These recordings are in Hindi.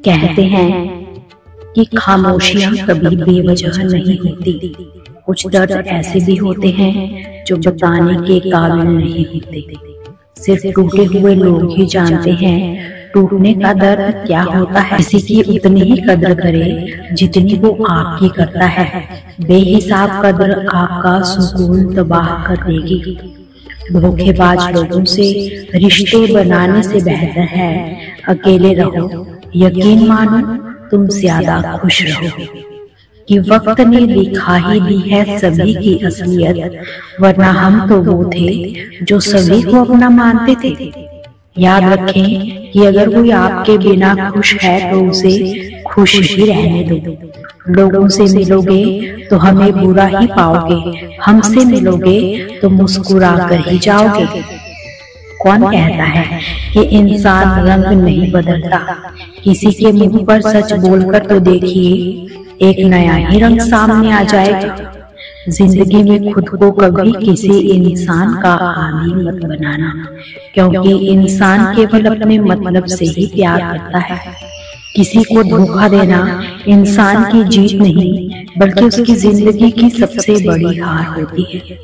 कहते हैं कि खामोशियां कभी बेवजह नहीं होती। कुछ दर्द ऐसे भी होते हैं जो बताने के काबिल नहीं होते। सिर्फ टूटे हुए लोग ही जानते हैं टूटने का दर्द क्या होता है। किसी की उतनी ही कद्र करे जितनी वो आपकी करता है। बेहिसाब कद्र आपका सुकून तबाह कर देगी। धोखेबाज लोगों से रिश्ते बनाने से बेहतर है अकेले रहो। यकीन मानो तुम ज्यादा खुश रहो कि वक्त ने दिखा ही दी है सभी की असलियत, वरना हम तो वो थे जो सभी को अपना मानते थे। याद रखें कि अगर कोई आपके बिना खुश है तो उसे खुश ही रहने दो। लोगों से मिलोगे तो हमें बुरा ही पाओगे, हमसे मिलोगे तो मुस्कुरा कर ही जाओगे। कौन कहता है कि इंसान रंग नहीं बदलता? किसी के मुंह पर सच बोलकर तो देखिए, एक नया ही रंग सामने आ जाएगा। जिंदगी में खुद को कभी किसी इंसान का आदी मत बनाना, क्योंकि इंसान केवल अपने मतलब से ही प्यार करता है। किसी को धोखा देना इंसान की जीत नहीं, बल्कि उसकी जिंदगी की सबसे बड़ी हार होती है।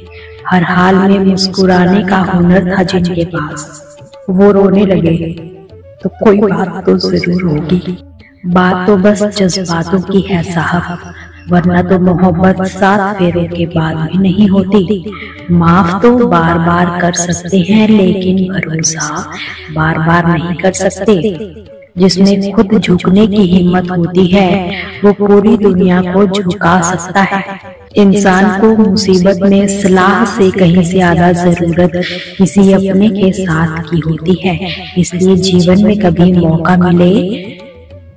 हर हाल में मुस्कुराने का हुनर था जिनके पास, वो रोने लगे तो कोई बात तो जरूर होगी। बात तो बस जज्बातों की है साहब, वरना तो मोहब्बत 7 फेरों के बाद भी नहीं होती। माफ तो बार बार कर सकते हैं, लेकिन भरोसा बार बार नहीं कर सकते। जिसमें खुद झुकने की हिम्मत होती है वो पूरी दुनिया को झुका सकता है। इंसान को मुसीबत में सलाह से कहीं ज्यादा जरूरत किसी अपने के साथ की होती है। इसलिए जीवन में कभी मौका मिले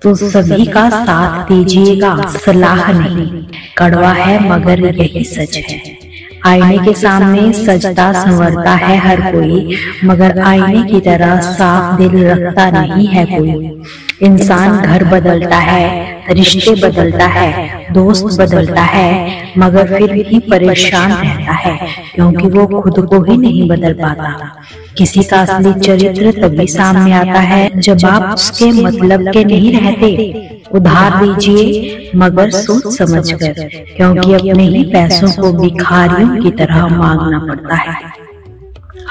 तो सभी का साथ दीजिएगा, सलाह नहीं। कड़वा है मगर यही सच है। आईने के सामने सजता संवरता है हर कोई, मगर आईने की तरह साफ दिल रखता नहीं है कोई। इंसान घर बदलता है, रिश्ते बदलता है, दोस्त बदलता है, मगर फिर भी परेशान रहता है, क्योंकि वो खुद को ही नहीं बदल पाता। किसी का असली चरित्र तभी सामने आता है जब आप उसके मतलब के नहीं रहते। उधार दीजिए मगर सोच समझ कर, क्योंकि अपने ही पैसों को भिखारियों की तरह मांगना पड़ता है।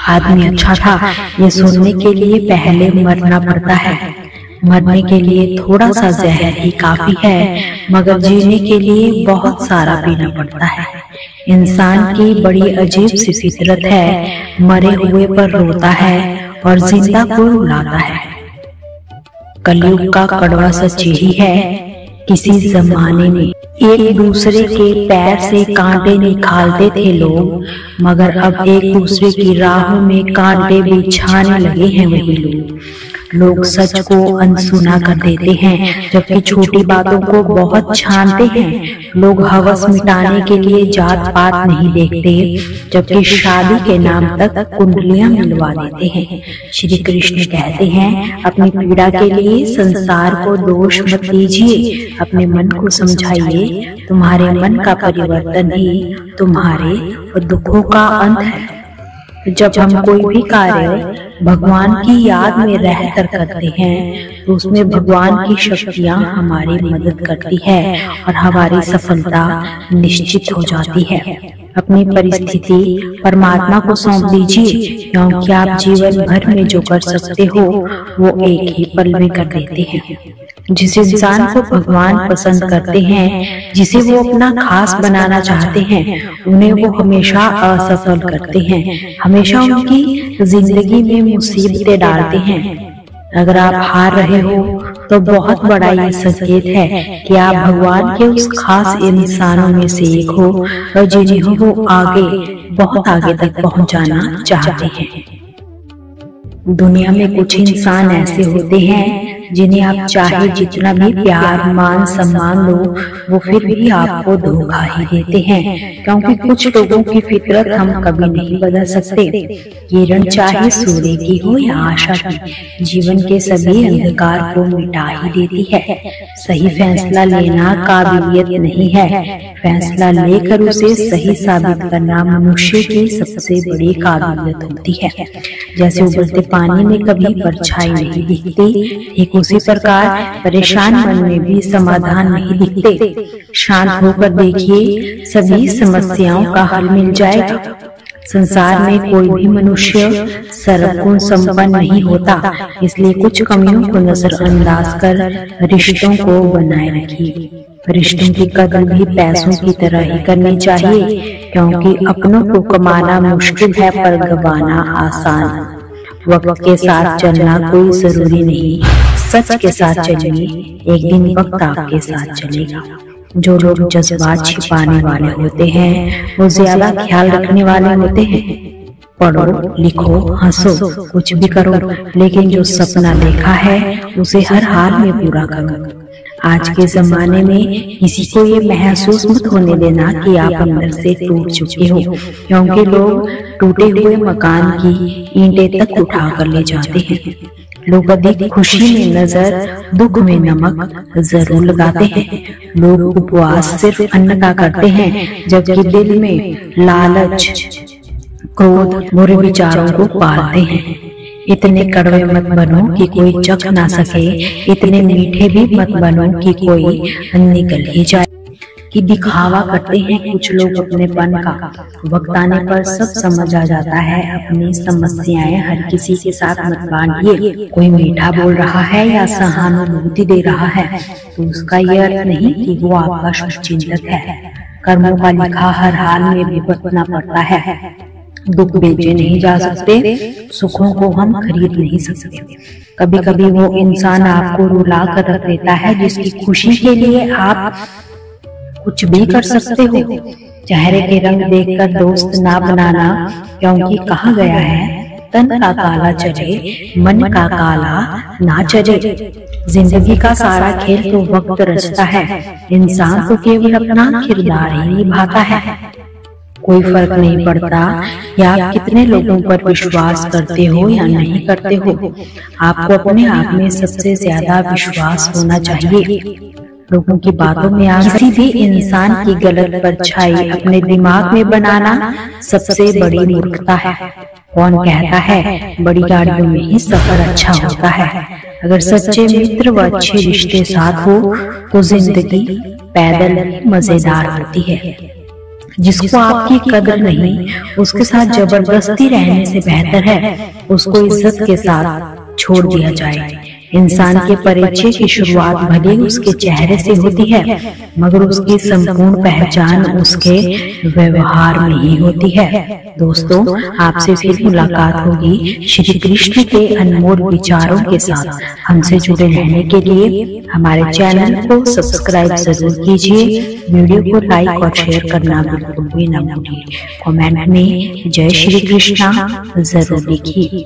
आदमी अच्छा था ये सुनने के लिए पहले मरना पड़ता है। मरने के लिए थोड़ा सा जहर ही काफी है, मगर जीने के लिए बहुत सारा पीना पड़ता है। इंसान की बड़ी अजीब सी फितरत है, मरे हुए पर रोता है और जिंदा को रुलाता है। कलयुग का कड़वा सच यही है, किसी जमाने में एक दूसरे के पैर से कांटे निकालते थे लोग, मगर अब एक दूसरे की राहों में कांटे बिछाने लगे हैं वही लोग। लोग सच को अनसुना कर देते हैं, जबकि छोटी बातों को बहुत छानते हैं। लोग हवस मिटाने के लिए जात पात नहीं देखते, जबकि शादी के नाम तक कुंडलियां मिलवा देते हैं। श्री कृष्ण कहते हैं, अपनी पीड़ा के लिए संसार को दोष मत दीजिए, अपने मन को समझाइए। तुम्हारे मन का परिवर्तन ही तुम्हारे दुखों का अंत है। जब हम कोई भी कार्य भगवान की याद में रहकर करते हैं तो उसमें भगवान की शक्तियां हमारी मदद करती है और हमारी सफलता निश्चित हो जाती है। अपनी परिस्थिति परमात्मा को सौंप दीजिए, क्योंकि आप जीवन भर में जो कर सकते हो वो एक ही पल में कर देते हैं। जिस इंसान को भगवान पसंद करते हैं, जिसे वो अपना खास बनाना चाहते हैं, उन्हें वो हमेशा असफल करते हैं, हमेशा उनकी जिंदगी में मुसीबतें डालते हैं। अगर आप हार रहे हो तो बहुत बड़ा ये संकेत है कि आप भगवान के उस खास इंसानों में से एक हो और जिन्हें वो आगे, बहुत आगे तक पहुंचाना चाहते हैं। दुनिया में कुछ इंसान ऐसे होते हैं जिन्हें आप चाहे जितना भी प्यार मान सम्मान दो, वो फिर भी आपको धोखा ही देते हैं, क्योंकि कुछ लोगों की फितरत हम कभी नहीं बदल सकते। किरण चाहे सूर्य की हो या आशा की, जीवन के सभी अंधकार को मिटा ही देती है। सही फैसला लेना काबिलियत नहीं है, फैसला लेकर उसे सही साबित करना मनुष्य की सबसे बड़ी काबिलियत होती है। जैसे उबलते पानी में कभी परछाई नहीं दिखती, ठीक उसी प्रकार परेशान मन में भी समाधान नहीं दिखते। शांत होकर देखिए, सभी समस्याओं का हल मिल जाएगा। संसार में कोई भी मनुष्य सर्वगुण संपन्न नहीं होता, इसलिए कुछ कमियों को नजरअंदाज कर रिश्तों को बनाए रखिए। रिश्तों की कदर भी पैसों की तरह ही करनी चाहिए, क्योंकि अपनों को कमाना मुश्किल है पर गंवाना आसान। वक्त के साथ चलना कोई जरूरी नहीं, सच के साथ चलिए, एक दिन वक्त आपके साथ चलेगा। जो लोग जज्बात छिपाने वाले होते हैं वो ज्यादा ख्याल रखने वाले होते हैं। पढ़ो, लिखो, हंसो, कुछ भी करो, लेकिन जो सपना देखा है उसे हर हाल में पूरा करो। आज के जमाने में किसी को ये महसूस मत होने देना कि आप अंदर से टूट चुके हो, क्योंकि लोग टूटे हुए मकान की ईंटें तक उठा कर ले जाते हैं। लोग अधिक खुशी में नजर, दुख में नमक जरूर लगाते हैं। लोग उपवास सिर्फ अन्न का करते हैं, जबकि दिल में लालच, क्रोध, बुरे विचारों को पालते हैं। इतने कड़वे मत बनो कि कोई चख ना सके, इतने मीठे भी मत बनो कि कोई निगल ही जाए। कि दिखावा करते हैं कुछ लोग अपनेपन का, वक्त आने पर सब समझ आ जाता है। अपनी समस्याएं हर किसी के साथ मत बांटिए। कोई मीठा बोल रहा है या सहानुभूति दे रहा है तो उसका यह अर्थ नहीं कि वो आपका शुभचिंतक है। कर्मों का लिखा हर हाल में भुगतना पड़ता है। दुख बेचे नहीं जा सकते, सुखों को हम खरीद नहीं सकते। कभी कभी वो इंसान आपको रुला कर रख देता है जिसकी खुशी के लिए आप कुछ भी कर सकते हो। चेहरे के रंग देखकर दोस्त ना बनाना, क्योंकि कहा गया है तन का काला चले, मन का काला ना चले। जिंदगी का सारा खेल तो वक्त रचता है, इंसान तो केवल अपना किरदार ही निभाता है। कोई फर्क नहीं पड़ता कि आप कितने लोगों पर विश्वास करते हो या नहीं करते हो, आपको अपने आप में सबसे ज्यादा विश्वास होना चाहिए। लोगों की बातों में आप किसी भी इंसान की गलत परछाई अपने दिमाग में बनाना सबसे बड़ी मूर्खता है। कौन कहता है बड़ी गाड़ियों में ही सफर अच्छा होता है? अगर सच्चे मित्र व अच्छे रिश्ते साथ हो तो जिंदगी पैदल मजेदार होती है। जिसको आपकी कदर नहीं, उसके साथ जबरदस्ती रहने से बेहतर है उसको इज्जत के साथ छोड़ दिया जाए। इंसान के परिचय की शुरुआत भले उसके चेहरे से होती है, मगर उसकी संपूर्ण पहचान उसके व्यवहार में ही होती है। दोस्तों, आपसे फिर मुलाकात होगी श्री कृष्ण के अनमोल विचारों के साथ। हमसे जुड़े रहने के लिए हमारे चैनल को सब्सक्राइब जरूर कीजिए। वीडियो को लाइक और शेयर करना बिल्कुल भी न भूलिए। कमेंट में जय श्री कृष्णा जरूर लिखिए।